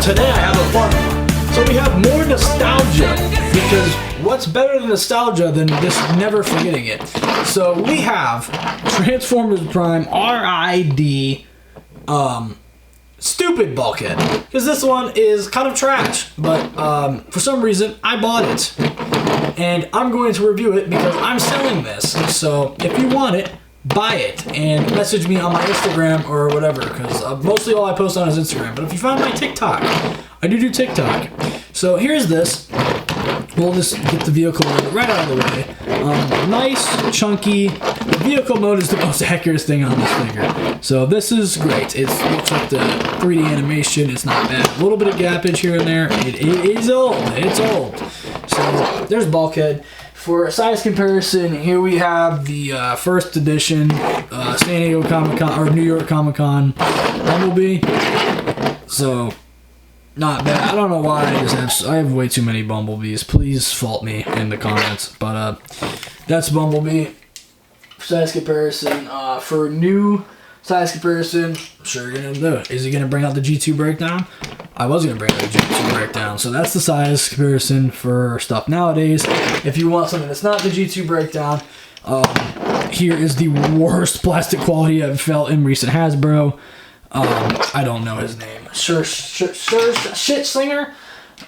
today I have a fun one. So we have more nostalgia, because what's better than nostalgia than just never forgetting it? So we have Transformers Prime RID Stupid Bulkhead, because this one is kind of trash, but for some reason I bought it, and I'm going to review it because I'm selling this. So if you want it, buy it and message me on my Instagram or whatever, because mostly all I post on is Instagram. But if you find my TikTok, I do TikTok. So here's this. We'll just get the vehicle mode right out of the way. Nice, chunky. Vehicle mode is the most accurate thing on this figure. So this is great. It looks like the 3D animation. It's not bad. A little bit of gappage here and there. It is old. It's old. So there's Bulkhead. For a size comparison, here we have the first edition San Diego Comic-Con, or New York Comic-Con Bumblebee. So, not bad. I don't know why I have way too many Bumblebees. Please fault me in the comments. But that's Bumblebee. For size comparison, for new size comparison, I'm sure you're going to do it. Is he going to bring out the G2 breakdown? I was going to bring out the G2 breakdown. So that's the size comparison for stuff nowadays. If you want something that's not the G2 breakdown, here is the worst plastic quality I've felt in recent Hasbro. I don't know his name. Shit Slinger.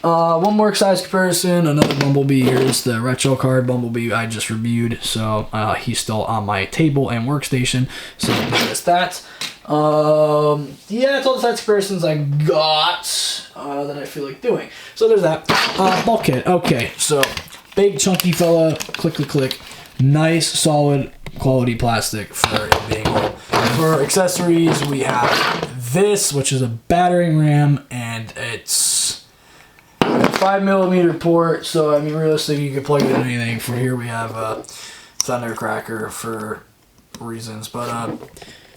One more size comparison. Another Bumblebee. Here's the retro card Bumblebee I just reviewed. So he's still on my table and workstation. So that's that. Yeah, that's all the size comparisons I got that I feel like doing. So there's that. Bulkhead. Okay, so big chunky fella. Click, click, click. Nice, solid, quality plastic for it being old. For accessories, we have this, which is a battering ram, and it's a 5mm port. So I mean, realistically, you can plug it in anything. For here, we have a Thundercracker for reasons, but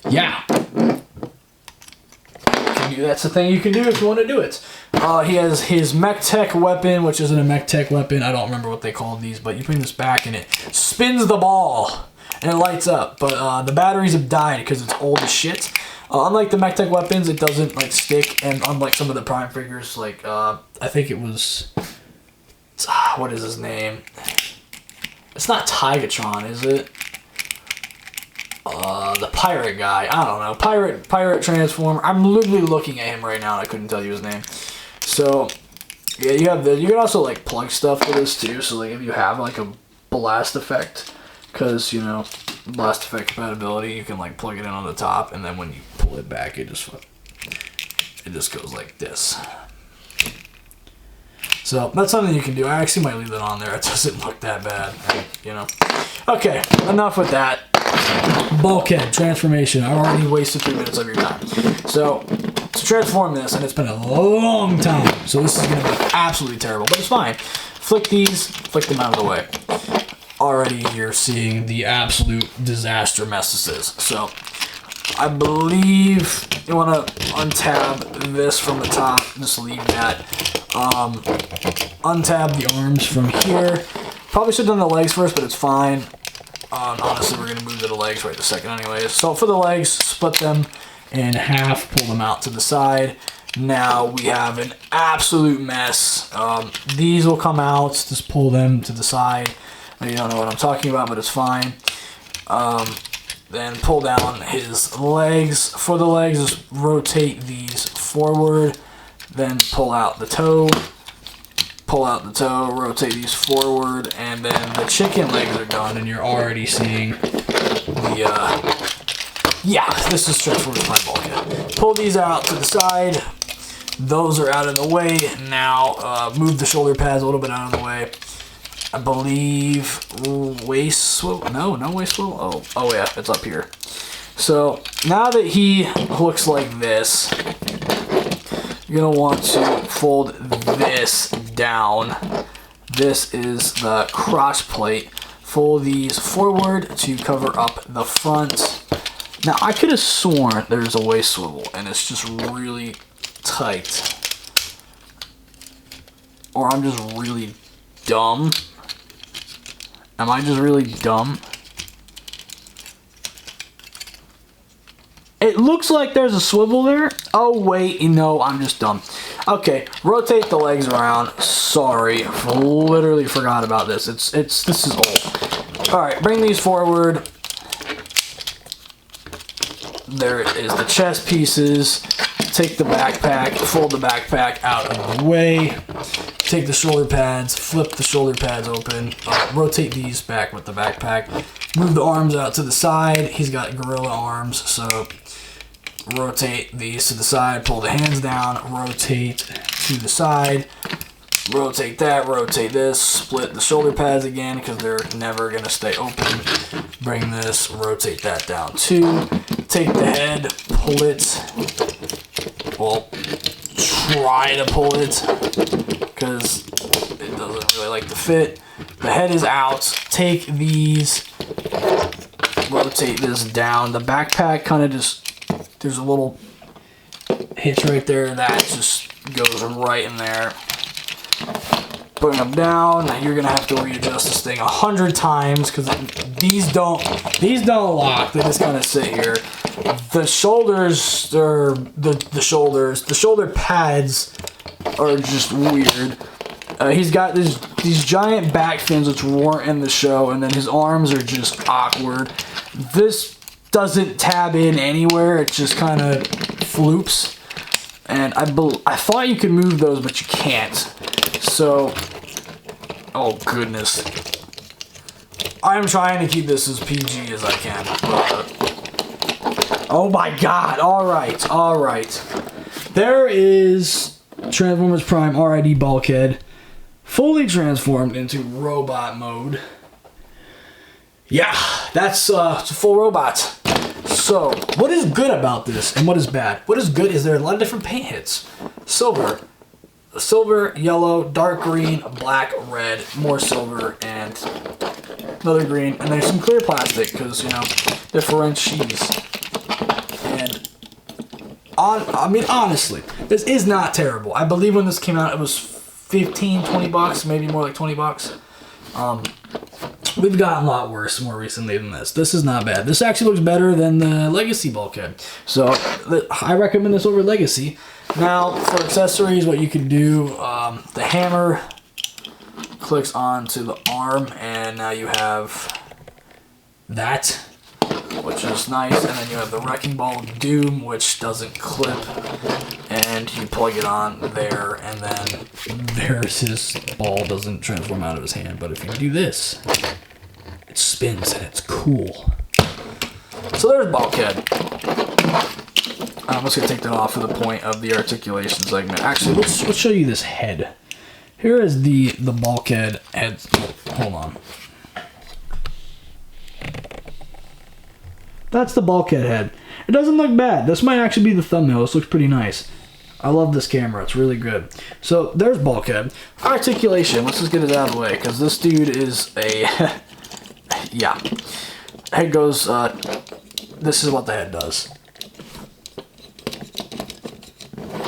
yeah. That's the thing you can do if you want to do it. He has his Mech Tech weapon, which isn't a Mech Tech weapon. I don't remember what they call these, but you bring this back and it spins the ball and it lights up. But the batteries have died because it's old as shit. Unlike the Mech Tech weapons, it doesn't like stick, and unlike some of the Prime figures, like I think it was, what is his name? It's not Tigatron, is it? The pirate guy. I don't know. Pirate Transformer. I'm literally looking at him right now and I couldn't tell you his name. So, yeah, you have this. You can also, like, plug stuff to this, too. So, like, if you have, like, a blast effect, because, you know, blast effect compatibility, you can, like, plug it in on the top, and then when you pull it back, it just goes like this. So, that's something you can do. I actually might leave that on there. It doesn't look that bad, you know. Okay, enough with that. Bulkhead transformation. I already wasted 3 minutes of your time. So, to transform this, and it's been a long time, so this is going to be absolutely terrible, but it's fine. Flick these, flick them out of the way. Already you're seeing the absolute disaster mess this is. So, I believe you want to untab this from the top, just leave that. Untab the arms from here. Probably should have done the legs first, but it's fine. Honestly, we're going to move to the legs right this second anyways. So for the legs, split them in half, pull them out to the side. Now we have an absolute mess. These will come out, just pull them to the side. You don't know what I'm talking about, but it's fine. Then pull down his legs. For the legs, just rotate these forward. Then pull out the toe. Pull out the toe, rotate these forward, and then the chicken legs are done, and you're already seeing the, yeah, this is Transformers Prime Bulkhead. Pull these out to the side. Those are out of the way. Now, move the shoulder pads a little bit out of the way. I believe waist swivel. No waist swivel. Oh yeah, it's up here. So now that he looks like this, you're gonna want to fold this down. This is the crotch plate. Fold these forward to cover up the front. Now I could have sworn there's a waist swivel and it's just really tight. Or I'm just really dumb. Am I just really dumb? It looks like there's a swivel there. Oh wait, no, I'm just dumb. Okay, rotate the legs around. Sorry, literally forgot about this. This is old. All right, bring these forward. There is the chest pieces. Take the backpack, fold the backpack out of the way. Take the shoulder pads, flip the shoulder pads open, rotate these back with the backpack. Move the arms out to the side. He's got gorilla arms, so rotate these to the side, pull the hands down, rotate to the side, rotate that, rotate this, split the shoulder pads again because they're never going to stay open. Bring this, rotate that down too. Take the head, pull it. Well, try to pull it because it doesn't really like to fit. The head is out. Take these, rotate this down. The backpack kind of just, there's a little hitch right there that just goes right in there. Putting them down, you're gonna have to readjust this thing 100 times because these don't lock. They just kind of sit here. The shoulders are the shoulder pads are just weird. He's got these giant back fins which weren't in the show, and then his arms are just awkward. This doesn't tab in anywhere. It just kind of floops. And I thought you could move those, but you can't. So, oh goodness. I'm trying to keep this as PG as I can. Oh my god, alright. There is Transformers Prime RID Bulkhead, fully transformed into robot mode. Yeah, that's it's a full robot. So, what is good about this and what is bad? What is good is there are a lot of different paint hits. Silver, yellow, dark green, black, red, more silver, and another green. And there's some clear plastic because, you know, differentials. And, honestly, this is not terrible. I believe when this came out, it was 15, 20 bucks, maybe more like 20 bucks. We've gotten a lot worse more recently than this. This is not bad. This actually looks better than the Legacy Bulkhead. So I recommend this over Legacy. Now for accessories, what you can do, the hammer clicks onto the arm, and now you have that, which is nice. And then you have the Wrecking Ball of Doom, which doesn't clip, and you plug it on there, and then there's his ball. Doesn't transform out of his hand, but if you do this, it spins and it's cool. So there's Bulkhead. I'm just gonna take that off for the point of the articulation segment. Actually, let's show you this head. Here is the Bulkhead head. Hold on. That's the Bulkhead head. It doesn't look bad. This might actually be the thumbnail. This looks pretty nice. I love this camera. It's really good. So there's Bulkhead. Articulation. Let's just get it out of the way because this dude is a yeah. Head goes. This is what the head does.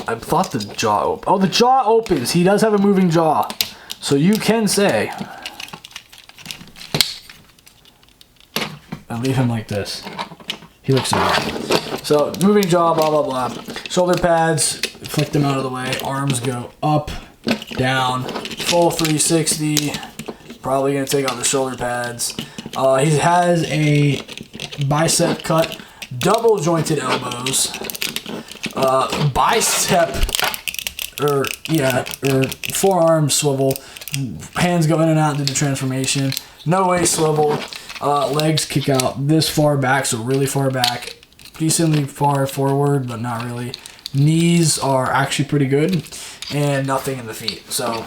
I thought the jaw oh, the jaw opens. He does have a moving jaw. So you can say. I leave him like this. He looks amazing. So, moving jaw, blah, blah, blah. Shoulder pads, flick them out of the way. Arms go up, down, full 360. Probably going to take out the shoulder pads. He has a bicep cut, double jointed elbows. Bicep, or forearm swivel. Hands go in and out, do the transformation. No way swivel. Legs kick out this far back, so really far back. Decently far forward, but not really. Knees are actually pretty good. And nothing in the feet. So,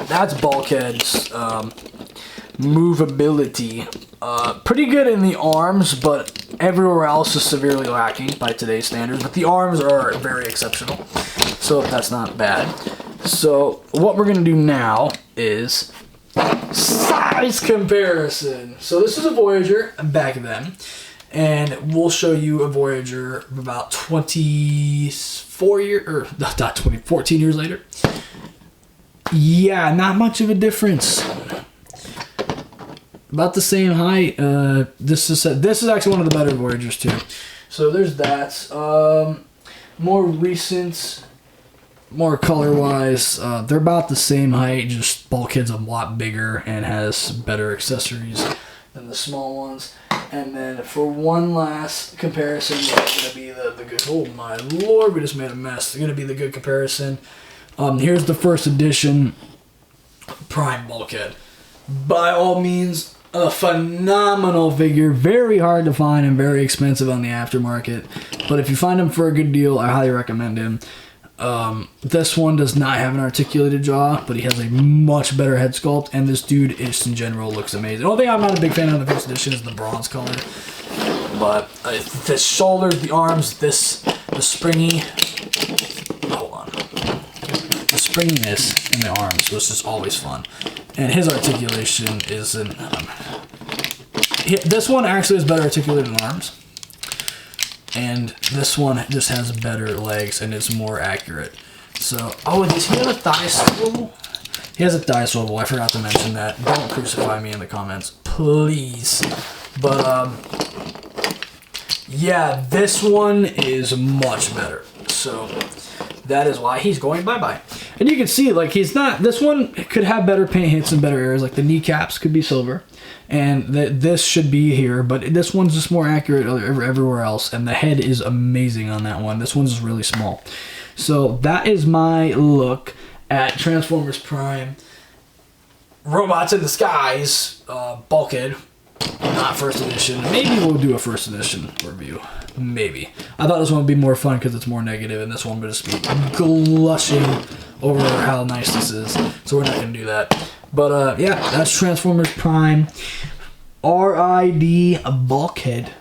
that's Bulkhead's movability. Pretty good in the arms, but everywhere else is severely lacking by today's standards. But the arms are very exceptional. So, that's not bad. So, what we're going to do now is size comparison. So this is a Voyager back then, and we'll show you a Voyager about 14 years later. Yeah, not much of a difference. About the same height. This is actually one of the better Voyagers too. So there's that. More recent, more color-wise, they're about the same height, just Bulkhead's a lot bigger and has better accessories than the small ones. And then for one last comparison, it's going to be the good... Oh my lord, we just made a mess. It's going to be the good comparison. Here's the first edition Prime Bulkhead. By all means, a phenomenal figure. Very hard to find and very expensive on the aftermarket. But if you find him for a good deal, I highly recommend him. This one does not have an articulated jaw, but he has a much better head sculpt, and this dude just in general looks amazing. The only thing I'm not a big fan of the first edition is the bronze color. But the shoulders, the arms, the springy... Hold on. The springiness in the arms was just always fun. And his articulation is an... this one actually has better articulated arms. And this one just has better legs and is more accurate. So, oh, does he have a thigh swivel? He has a thigh swivel. I forgot to mention that. Don't crucify me in the comments, please. But, yeah, this one is much better. So, that is why he's going bye-bye. And you can see, like, he's not... This one could have better paint hits and better areas. Like, the kneecaps could be silver. And this should be here, but this one's just more accurate everywhere else. And the head is amazing on that one. This one's just really small. So that is my look at Transformers Prime Robots in Disguise Bulkhead. Not first edition. Maybe we'll do a first edition review. Maybe. I thought this one would be more fun because it's more negative, and this one would just be glushing over how nice this is. So we're not going to do that. But yeah, that's Transformers Prime RID Bulkhead.